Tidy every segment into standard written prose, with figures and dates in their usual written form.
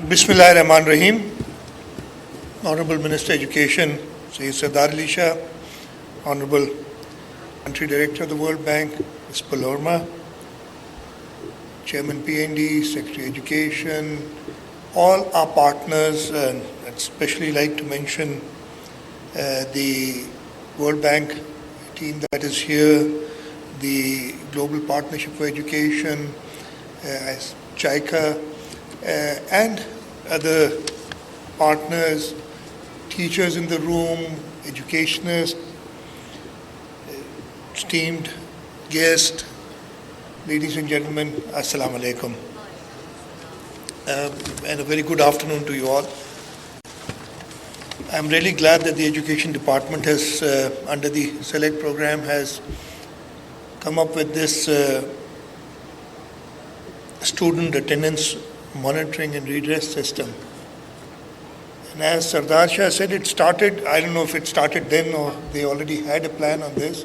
Bismillahirrahmanirrahim. Honorable Minister Education, Sayyid Sardar Ali Shah, Honorable Country Director of the World Bank, Ms. Palorma, Chairman PND, Secretary Education, all our partners, and I'd especially like to mention the World Bank team that is here, the Global Partnership for Education, JICA, and other partners, teachers in the room, educationists, esteemed guests, ladies and gentlemen, Assalamu alaikum. And a very good afternoon to you all. I'm really glad that the Education Department has, under the SELECT program, has come up with this student attendance monitoring and redress system. And as Sardar Shah said, it started, I don't know if it started then or they already had a plan on this.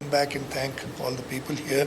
come back and thank all the people here.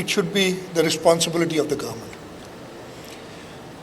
it should be the responsibility of the government.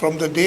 from the day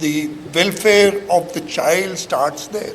the welfare of the child starts there.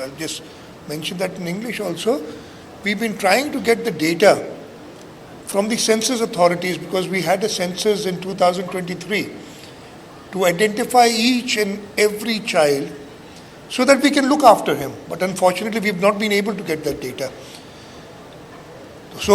I'll just mention that in English also. We've been trying to get the data from the census authorities because we had a census in 2023 to identify each and every child so that we can look after him. But unfortunately, we've not been able to get that data. So,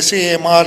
SAMR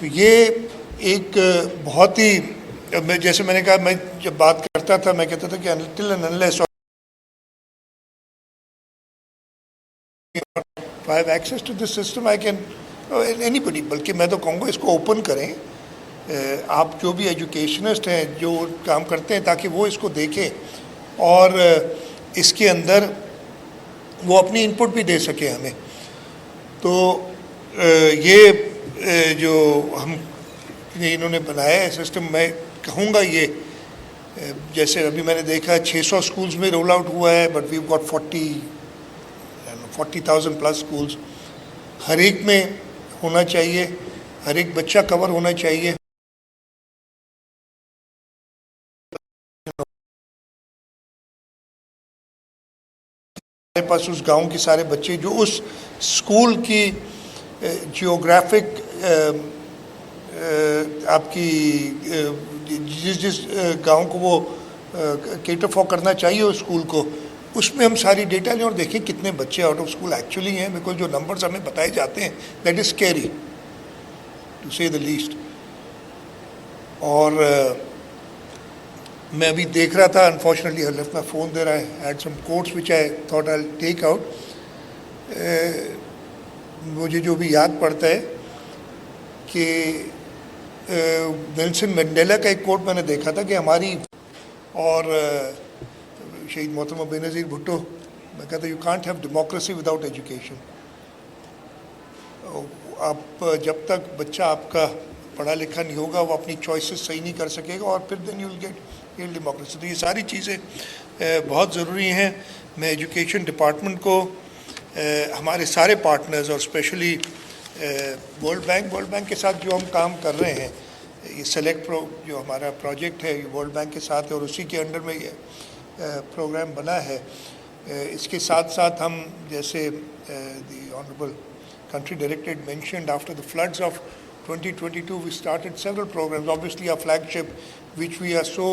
تو یہ ایک بہت ہی جیسے میں نے کہا میں جب بات کرتا تھا میں کہتا تھا کہ until and unless I have access to this system I can anybody بلکہ میں تو کہوں گا اس کو اوپن کریں آپ جو بھی ایجوکیشنسٹ ہیں جو کام کرتے ہیں تاکہ وہ اس کو دیکھیں اور اس کے اندر وہ اپنی ان پٹ بھی دے سکیں ہمیں. تو یہ جو ہم انہوں نے بنایا ہے سسٹم میں کہوں گا یہ جیسے ابھی میں نے دیکھا 600 اسکولز میں رول آؤٹ ہوا ہے but we've got 40,000 plus schools. ہر ایک میں ہونا چاہیے, ہر ایک بچہ کور ہونا چاہیے. ہمارے پاس اس گاؤں کے سارے بچے جو اس اسکول کی جیوگرافک آپ کی جس گاؤں کو وہ کیٹر فار کرنا چاہیے اس اسکول کو, اس میں ہم ساری ڈیٹا لیں اور دیکھیں کتنے بچے آؤٹ آف اسکول ایکچولی ہیں, بیکاز جو نمبرز ہمیں بتائے جاتے ہیں دیٹ از اسکیری ٹو سے دا لیسٹ. اور میں ابھی دیکھ رہا تھا unfortunately I left my phone there, I had some quotes which I thought I'll take out. مجھے جو بھی یاد پڑتا ہے کہ نیلسن منڈیلا کا ایک کوٹ میں نے دیکھا تھا کہ ہماری اور شہید محترمہ بینظیر بھٹو میں کہتا you can't have democracy without education. آپ جب تک بچہ آپ کا پڑھا لکھا نہیں ہوگا وہ اپنی چوائسیز صحیح نہیں کر سکے گا اور پھر then you will get real democracy. تو یہ ساری چیزیں بہت ضروری ہیں. میں ایجوکیشن ڈپارٹمنٹ کو ہمارے سارے پارٹنرز اور اسپیشلی ورلڈ بینک کے ساتھ جو ہم کام کر رہے ہیں, یہ سلیکٹ جو ہمارا پروجیکٹ ہے یہ ورلڈ بینک کے ساتھ ہے اور اسی کے انڈر میں یہ پروگرام بنا ہے. اس کے ساتھ ساتھ ہم جیسے دی honourable country director mentioned after the floods of 2022 we started several programs. Obviously our flagship which we are so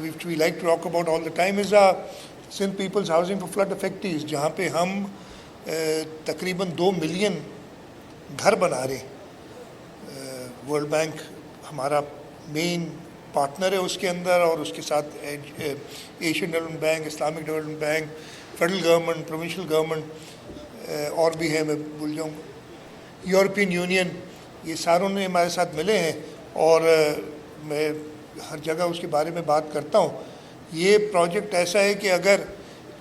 which we like to talk about all the time is our Sindh People's Housing for Flood Affectees, جہاں پہ ہم تقریباً 2 million گھر بنا رہے ہیں. World bank ہمارا مین partner ہے اس کے اندر اور اس کے ساتھ Asian development bank, Islamic development bank, federal government, provincial government اور بھی ہیں, میں بھول جاؤں گا, یورپین یونین, یہ ساروں نے ہمارے ساتھ ملے ہیں اور میں ہر جگہ اس کے بارے میں بات کرتا ہوں. یہ پروجیکٹ ایسا ہے کہ اگر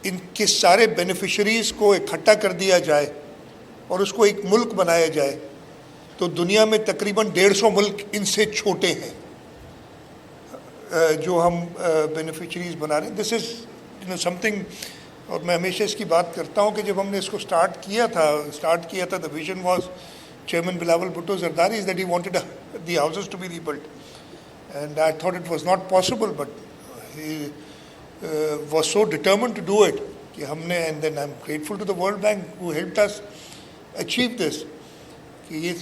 ان کے سارے بینیفیشریز کو اکٹھا کر دیا جائے اور اس کو ایک ملک بنایا جائے تو دنیا میں تقریباً 150 ملک ان سے چھوٹے ہیں جو ہم بینیفیشریز بنا رہے ہیں. دس از سم تھنگ, اور میں ہمیشہ اس کی بات کرتا ہوں کہ جب ہم نے اس کو اسٹارٹ کیا تھا the vision was Chairman Bilawal Bhutto Zardari is that he wanted the houses to be rebuilt, and I thought it was not possible, but he was so determined to do it کہ ہم نے, and then I'm grateful to the World Bank who helped us achieve this, کہ یہ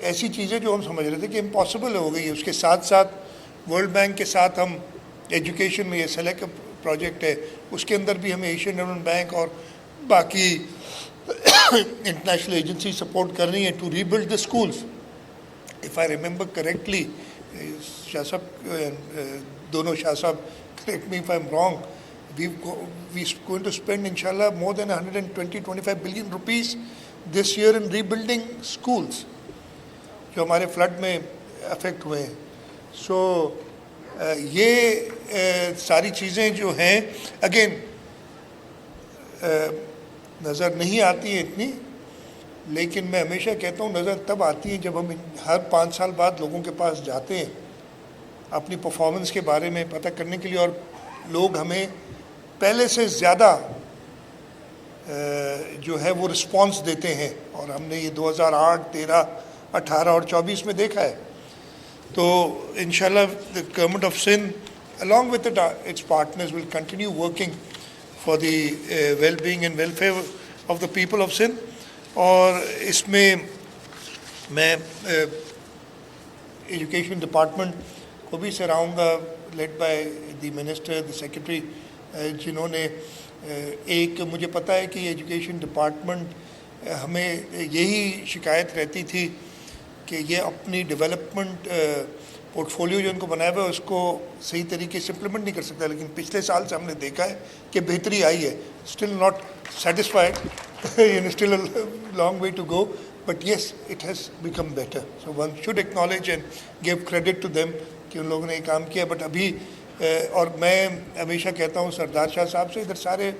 ایسی چیزیں جو ہم سمجھ رہے تھے کہ امپاسبل ہو گئی. اس کے ساتھ ساتھ ورلڈ بینک کے ساتھ ہم ایجوکیشن میں یہ سلیکٹ پروجیکٹ ہے, اس کے اندر بھی ہمیں ایشین ڈیولپمنٹ بینک اور باقی انٹرنیشنل ایجنسی سپورٹ کر رہی ہیں to rebuild the schools. If I remember correctly, Shah Sahab, دونوں Shah Sahab correct me if I am wrong, we going to spend انشاءاللہ more than 125 billion rupees this year in rebuilding schools جو ہمارے flood میں effect ہوئے ہیں. سو یہ ساری چیزیں جو ہیں اگین نظر نہیں آتی ہیں اتنی, لیکن میں ہمیشہ کہتا ہوں نظر تب آتی ہے جب ہم ہر 5 سال بعد لوگوں کے پاس جاتے ہیں اپنی پرفارمنس کے بارے میں پتہ کرنے کے لیے, اور لوگ ہمیں پہلے سے زیادہ جو ہے وہ رسپانس دیتے ہیں, اور ہم نے یہ 2008, 13, 18 اور 24 میں دیکھا ہے. تو انشاءاللہ the government of Sindh along with its partners will continue working for the well-being and welfare of the people of Sindh. اور اس میں میں ایجوکیشن ڈپارٹمنٹ کو بھی سراہوں گا, led by the minister, the secretary, جنہوں نے ایک, مجھے پتہ ہے کہ ایجوکیشن ڈپارٹمنٹ ہمیں یہی شکایت رہتی تھی کہ یہ اپنی ڈیولپمنٹ پورٹ فولیو جو ان کو بنایا ہوا ہے اس کو صحیح طریقے سے امپلیمنٹ نہیں کر سکتا، لیکن پچھلے سال سے ہم نے دیکھا ہے کہ بہتری آئی ہے. Still not satisfied, still long way to go, but yes it has become better. So one should acknowledge and give credit to them کہ ان لوگوں نے یہ کام کیا. بٹ ابھی اور میں ہمیشہ کہتا ہوں سردار شاہ صاحب سے، ادھر سارے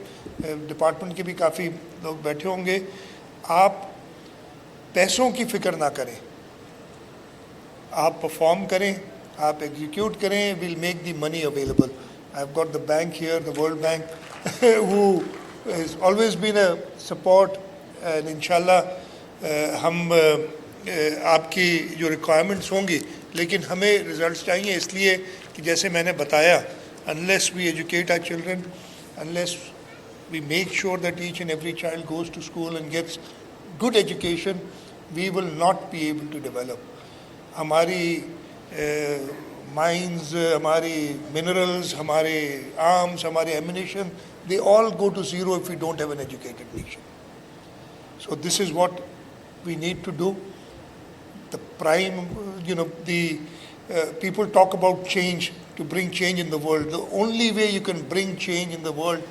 ڈپارٹمنٹ کے بھی کافی لوگ بیٹھے ہوں گے، آپ پیسوں کی فکر نہ کریں، آپ پرفارم کریں، آپ ایگزیکیوٹ کریں. We'll make the money available. I have got the bank here, the world bank who has always been a support, and انشاءاللہ ہم آپ کی جو ریکوائرمنٹس ہوں گی، لیکن ہمیں ریزلٹس چاہیے، اس لیے کہ جیسے میں نے بتایا unless we educate our children, unless we make sure that each and every child goes to school and gets good education, we will not be able to develop. ہماری مائنز، ہماری منرلز، ہمارے آرمز، ہمارے ammunition, they all go to zero if we don't have an educated nation. So this is what we need to do. The prime, the people talk about change, to bring change in the world. The only way you can bring change in the world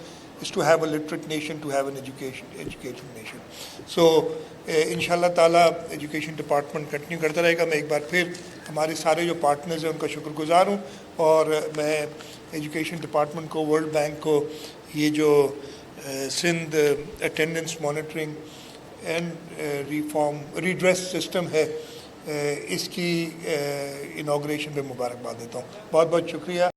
is to have a literate nation, to have an educated nation. So انشاءاللہ تعالیٰ education department continue کرتا رہے گا. میں ایک بار پھر ہمارے سارے جو پارٹنرز ہیں ان کا شکر گزار ہوں، اور میں ایجوکیشن ڈپارٹمنٹ کو، ورلڈ بینک کو، یہ جو Sindh attendance monitoring and redress system ہے، اس کی انوگریشن پہ مبارکباد دیتا ہوں. بہت بہت شکریہ.